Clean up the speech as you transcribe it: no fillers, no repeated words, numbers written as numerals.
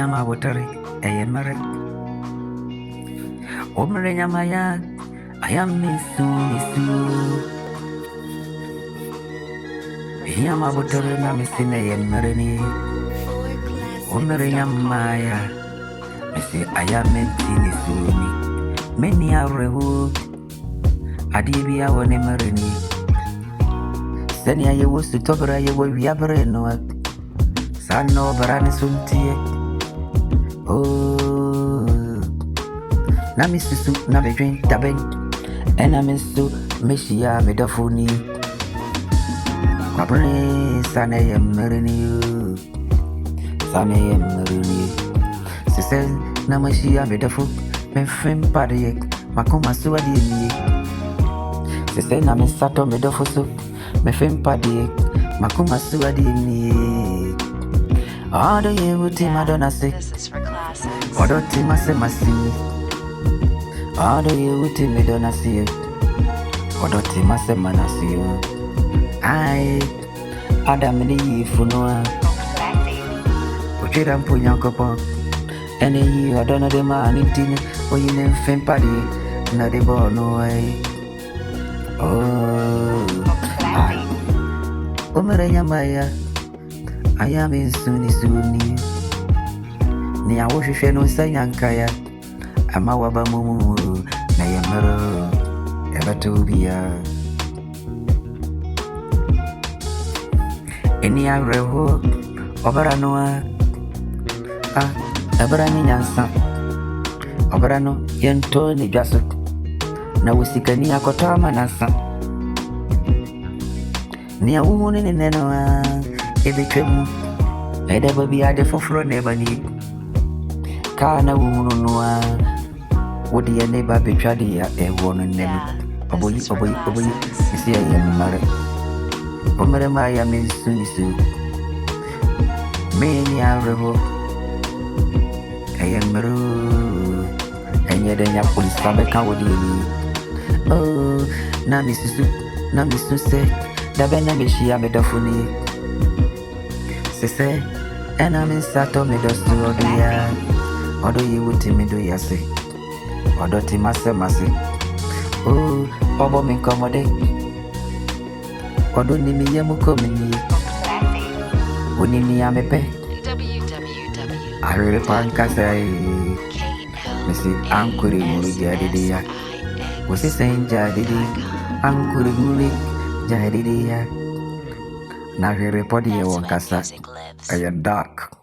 Yama watery, a mare. Omere Yamaya, I am Miss Yama watery, Namisina, and Marini. Omere Yamaya, I say, I am Mentini Suni. Many are rewood. Adibia one Marini. Senia, you was to talk about you will be a no. San no Baranisum. Oh, na misusu na bedwen taben ena misu meshia medafoni kwabre sana yemerini sise na meshia medafu mefem pade makoma suadi ni sise na misato medafu so mefem pade makoma suadi ni all the year with Madonna say this is for classics. What do you say, Massy? All the year with Madonna see. What do you say, Manassi? I Adam and Eve for Noah. Put it on Punyankopo. And you are done the man in Tina or you name Fem Paddy, not the ball no way. Oh, Omeranya Maya. I am in Sunni. Nia wish no Sayankaya. I'm a wabamu, Nayamaro, ever to be a. Any other hope, Oberanoa. Abrani Yansa. Oberano, Yentoni Jassut. Now we see Kania Kotama Nasa. Nia woman in Nenoa. Every trim, I never be at the forefront, never need. Kana woman, no, would the neighbor be traddy at a woman name? A boy, you see, I am married. Omeremaya means soon soon. Many are revolt. I am rude, and yet then you police Sabeka would you. Oh, Namisu say, the Benamishi Amedafuni. Say, and I'm in Sato Medostu or the yard. Or do you would me do ya say? Or do you must say, oh, Bobo me commodate. Or don't me yamuko me. When you me am a pet. I really can't say, Missy Uncle Jadidia. Was he saying Jadidi? Uncle Jadidia. Now he reported you on Casa. I am dark.